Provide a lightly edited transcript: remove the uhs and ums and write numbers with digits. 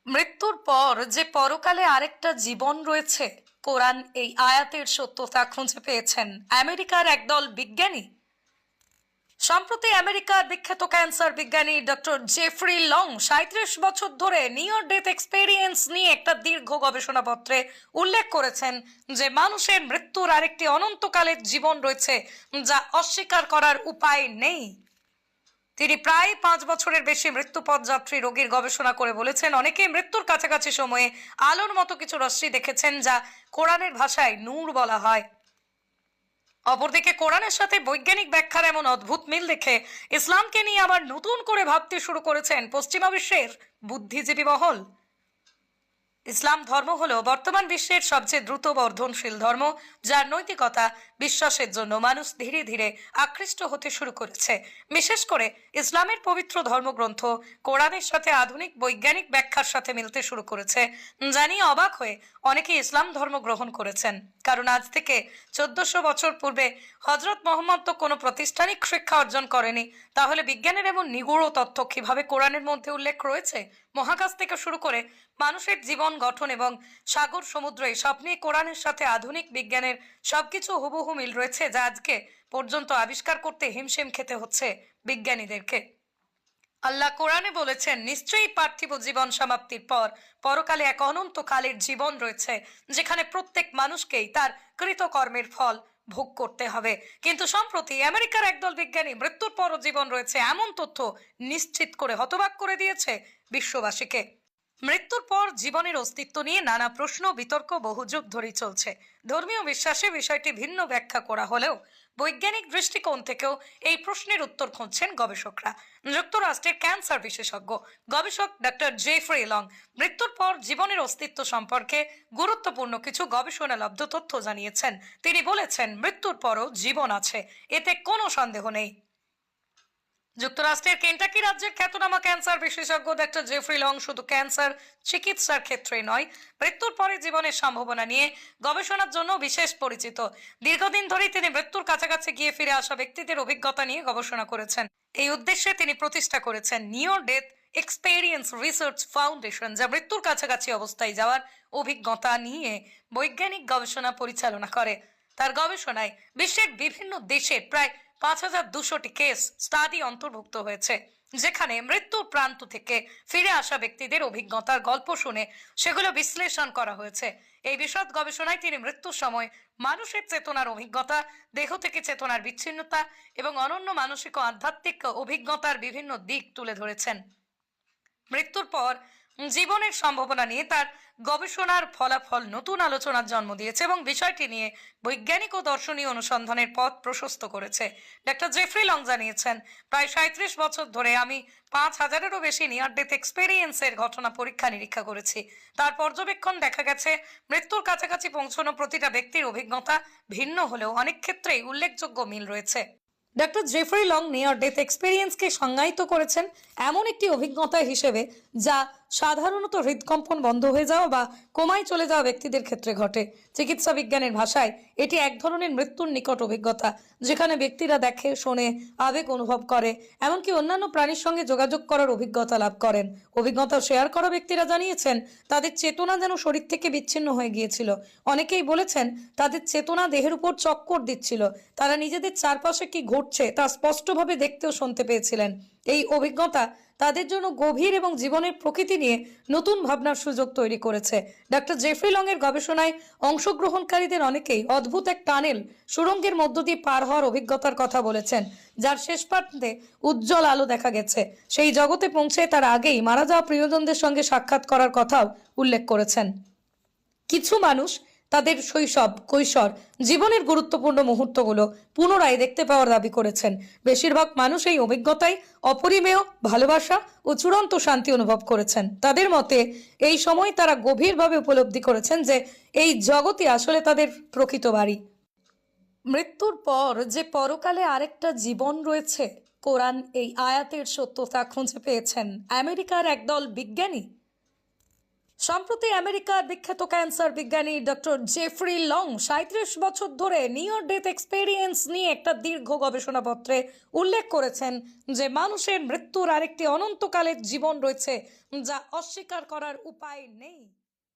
মৃত্যুর পর যে পরকালে আরেকটা জীবন রয়েছে, কোরআন এই আয়াতের সত্যতা খুঁজে পেয়েছেন আমেরিকার একদল বিজ্ঞানী। সম্প্রতি আমেরিকার বিখ্যাত ক্যান্সার বিজ্ঞানী ডক্টর জেফ্রি লং ৩৭ বছর ধরে নিয়ার ডেথ এক্সপেরিয়েন্স নিয়ে একটা দীর্ঘ গবেষণাপত্রে উল্লেখ করেছেন যে মানুষের মৃত্যুর আরেকটি অনন্তকালের জীবন রয়েছে, যা অস্বীকার করার উপায় নেই। তিনি প্রায় ৫ বছরের বেশি মৃত্যুপথযাত্রী রোগীর গবেষণা করে বলেছেন, অনেকেই মৃত্যুর কাছাকাছি সময়ে আলোর মতো কিছু রশ্মি দেখেছেন, যা কোরআনের ভাষায় নূর বলা হয়। অপরদিকে কোরআনের সাথে বৈজ্ঞানিক ব্যাখ্যার এমন অদ্ভুত মিল দেখে ইসলামকে নিয়ে আবার নতুন করে ভাবতে শুরু করেছেন পশ্চিমা বিশ্বের বুদ্ধিজীবী মহল। ইসলাম ধর্ম হলো বর্তমান বিশ্বের সবচেয়ে দ্রুত বর্ধনশীল ধর্ম, যার নৈতিকতা বিশ্বাসের জন্য মানুষ ধীরে ধীরে আকৃষ্ট হতে শুরু করেছে। বিশেষ করে ইসলামের পবিত্র ধর্মগ্রন্থ কোরআনের সাথে আধুনিক বৈজ্ঞানিক ব্যাখ্যার সাথে মিলতে শুরু করেছে। জানিয়ে অবাক হয়ে অনেকে ইসলাম ধর্ম গ্রহণ করেছেন, কারণ আজ থেকে ১৪০০ বছর পূর্বে হজরত মোহাম্মদ তো কোনো প্রাতিষ্ঠানিক শিক্ষা অর্জন করেনি। তাহলে বিজ্ঞানের এমন নিগূঢ় তথ্য কিভাবে কোরআনের মধ্যে উল্লেখ রয়েছে? মহাকাশ থেকে শুরু করে মানুষের জীবন গঠন এবং সাগর সমুদ্র এসব নিয়ে কোরআনের সাথে আধুনিক বিজ্ঞানের সবকিছু হুবহু মিল রয়েছে, যা আজকে পর্যন্ত আবিষ্কার করতে হিমশিম খেতে হচ্ছে বিজ্ঞানীদেরকে। আল্লাহ কোরআনে বলেছেন, নিশ্চয়ই পার্থিব জীবন সমাপ্তির পর পরকালে এক অনন্তকালের জীবন রয়েছে, যেখানে প্রত্যেক মানুষকেই তার কৃতকর্মের ফল ভোগ করতে হবে। কিন্তু সম্প্রতি আমেরিকার একদল বিজ্ঞানী মৃত্যুর পরও জীবন রয়েছে এমন তথ্য নিশ্চিত করে হতবাক করে দিয়েছে বিশ্ববাসীকে। মৃত্যুর পর জীবনের অস্তিত্ব নিয়ে নানা প্রশ্ন বিতর্ক বহু যুগ ধরেই চলছে। ধর্মীয় বিশ্বাসে বিষয়টি ভিন্ন ব্যাখ্যা করা হলেও বৈজ্ঞানিক দৃষ্টিকোণ থেকেও এই প্রশ্নের উত্তর খুঁজছেন গবেষকরা। যুক্তরাষ্ট্রের ক্যান্সার বিশেষজ্ঞ গবেষক ডক্টর জেফ্রি লং মৃত্যুর পর জীবনের অস্তিত্ব সম্পর্কে গুরুত্বপূর্ণ কিছু গবেষণালব্ধ তথ্য জানিয়েছেন। তিনি বলেছেন, মৃত্যুর পরও জীবন আছে, এতে কোনো সন্দেহ নেই। যুক্তরাষ্ট্রের কেন্টাকি রাজ্যের খ্যাতনামা ক্যান্সার বিশেষজ্ঞ ডক্টর জেফ্রি লং শুধু ক্যান্সার চিকিৎসার ক্ষেত্রে নয়, মৃত্যুর পরে জীবনের সম্ভাবনা নিয়ে গবেষণার জন্য বিশেষ পরিচিত। দীর্ঘদিন ধরেই তিনি মৃত্যুর কাছাকাছি গিয়ে ফিরে আসা ব্যক্তিদের অভিজ্ঞতা নিয়ে গবেষণা করেছেন। এই উদ্দেশ্যে তিনি প্রতিষ্ঠা করেছেন near death experience research foundation, যা মৃত্যুর কাছাকাছি অবস্থায় যাওয়ার অভিজ্ঞতা নিয়ে বৈজ্ঞানিক গবেষণা পরিচালনা করে। তার গবেষণায় বিশ্বের বিভিন্ন দেশের প্রায় ৫,২০০টি কেস স্টাডি অন্তর্ভুক্ত হয়েছে, যেখানে মৃত্যুর প্রান্ত থেকে ফিরে আসা ব্যক্তিদের অভিজ্ঞতার গল্প শুনে সেগুলো বিশ্লেষণ করা হয়েছে। এই বিশদ গবেষণায় তিনি মৃত্যুর সময় মানুষের চেতনার অভিজ্ঞতা, দেহ থেকে চেতনার বিচ্ছিন্নতা এবং অনন্য মানসিক ও আধ্যাত্মিক অভিজ্ঞতার বিভিন্ন দিক তুলে ধরেছেন। মৃত্যুর পর জীবনের সম্ভাবনা নিয়ে তার গবেষণার ফলাফল নতুন আলোচনার জন্ম দিয়েছে এবং বিষয়টি নিয়ে বৈজ্ঞানিক ও দর্শনীয় অনুসন্ধানের পথ প্রশস্ত করেছে। ডক্টর জেফ্রি লং জানিয়েছেন, প্রায় ৩৭ বছর ধরে আমি ৫,০০০-এরও বেশি নিয়ার ডেথ এক্সপেরিয়েন্সের ঘটনা পরীক্ষা নিরীক্ষা করেছি। তার পর্যবেক্ষণ দেখা গেছে, মৃত্যুর কাছাকাছি পৌঁছানো প্রতিটা ব্যক্তির অভিজ্ঞতা ভিন্ন হলেও অনেক ক্ষেত্রেই উল্লেখযোগ্য মিল রয়েছে। Doctor Jeffrey Long near death এক্সপেরিয়েন্সকে সংজ্ঞায়িত করেছেন এমন একটি অভিজ্ঞতা হিসেবে যা সাধারণত হৃদকম্পন বন্ধ হয়ে যাওয়া বা কোমায় চলে যাওয়া ব্যক্তিদের ক্ষেত্রে ঘটে। চিকিৎসা বিজ্ঞানের ভাষায় এটি এক ধরনের মৃত্যুর নিকট অভিজ্ঞতা, যেখানে ব্যক্তিরা দেখে, শোনে, আবেগ অনুভব করে, এমনকি অন্যান্য প্রাণীর সঙ্গে যোগাযোগ করার অভিজ্ঞতা লাভ করেন। অভিজ্ঞতা শেয়ার করা ব্যক্তিরা জানিয়েছেন, তাদের চেতনা যেন শরীর থেকে বিচ্ছিন্ন হয়ে গিয়েছিল। অনেকেই বলেছেন, তাদের চেতনা দেহের উপর চক্কর দিচ্ছিল, তারা নিজেদের চারপাশে কি ঘটছে তা স্পষ্টভাবে দেখতে ও শুনতে পেয়েছিলেন। এই অভিজ্ঞতা তাদের জন্য গভীর এবং জীবনের প্রকৃতি নিয়ে নতুন ভাবনার সুযোগ তৈরি করেছে। ডক্টর জেফ্রি লং এর গবেষণায় অংশগ্রহণকারীদের অনেকেই অদ্ভুত এক টানেল সুড়ঙ্গের মধ্য দিয়ে পার হওয়ার অভিজ্ঞতার কথা বলেছেন, যার শেষ প্রান্তে উজ্জ্বল আলো দেখা গেছে। সেই জগতে পৌঁছে তার আগেই মারা যাওয়া প্রিয়জনদের সঙ্গে সাক্ষাৎ করার কথাও উল্লেখ করেছেন। কিছু মানুষ তাদের শৈশব, কৈশোর, জীবনের গুরুত্বপূর্ণ মুহূর্তগুলো পুনরায় দেখতে পাওয়ার দাবি করেছেন। বেশিরভাগ মানুষ এই অভিজ্ঞতায় অপরিমেয় ভালোবাসা ও চূড়ান্ত শান্তি অনুভব করেছেন। তাদের মতে এই সময় তারা গভীরভাবে উপলব্ধি করেছেন যে এই জগৎই আসলে তাদের প্রকৃত বাড়ি। মৃত্যুর পর যে পরকালে আরেকটা জীবন রয়েছে, কোরআন এই আয়াতের সত্যতা খুঁজে পেয়েছেন আমেরিকার একদল বিজ্ঞানী। সম্প্রতি আমেরিকার বিখ্যাত ক্যান্সার বিজ্ঞানী ডক্টর জেফ্রি লং 37 বছর ধরে নিয়ার ডেথ এক্সপেরিয়েন্স নিয়ে একটা দীর্ঘ গবেষণাপত্রে উল্লেখ করেছেন যে মানুষের মৃত্যুর আরেকটি অনন্তকালের জীবন রয়েছে যা অস্বীকার করার উপায় নেই।